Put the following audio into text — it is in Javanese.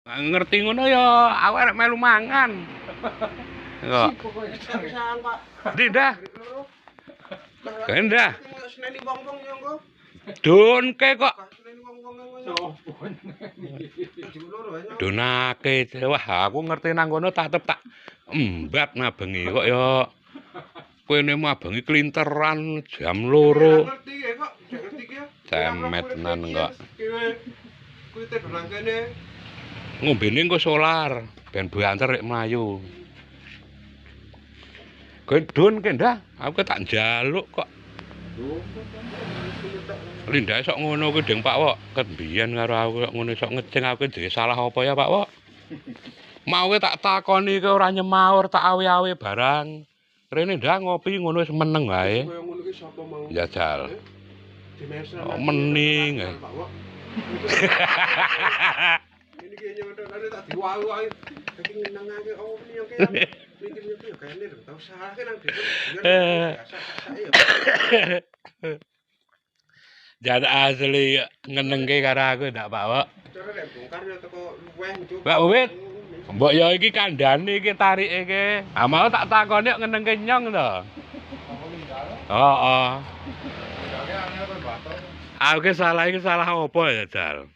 Ngerti ngono ya aku arek melu mangan. Kok. Ndi dah? Kendah. Donke kok. Donake. Wah, aku ngerti nang kono tetep tak embat ngabengi kok ya. Kowe ne mabengi klinteran jam 2. Cemet tenan kok. Kuwi te nang kene. Ngombene engko solar, ben banter rek mlayu. Kowe don kendah, aku tak njaluk kok. Lindahe sok ngono kuwi Deng Pak Wok. Kembiyen karo aku kok ngono sok ngeceng aku dhewe salah apa ya Pak Wok? Mau tak takoni kowe ora nyemaur tak awe-awe barang. Rene ndak ngopi ngono wis meneng wae. Koyo ngono ki sapa mau? Ya jal. Dimesra. Mening. Ini ki nyontone tak diwalu-walu. Iki nyenengake oh yo kene. Mikir-mikir yo kene lho, tau salah ki nang dhewe. Jan asli ngenengke karo aku ndak Pak Wok. Cara nek bongkar yo teko luweh njupuk. Mbak Uwit. Mbok ya iki kandhane iki tarike iki. Ah mau tak takoni kok ngenengke nyong to. Heeh. Aku salah iki salah apa ya, Jal?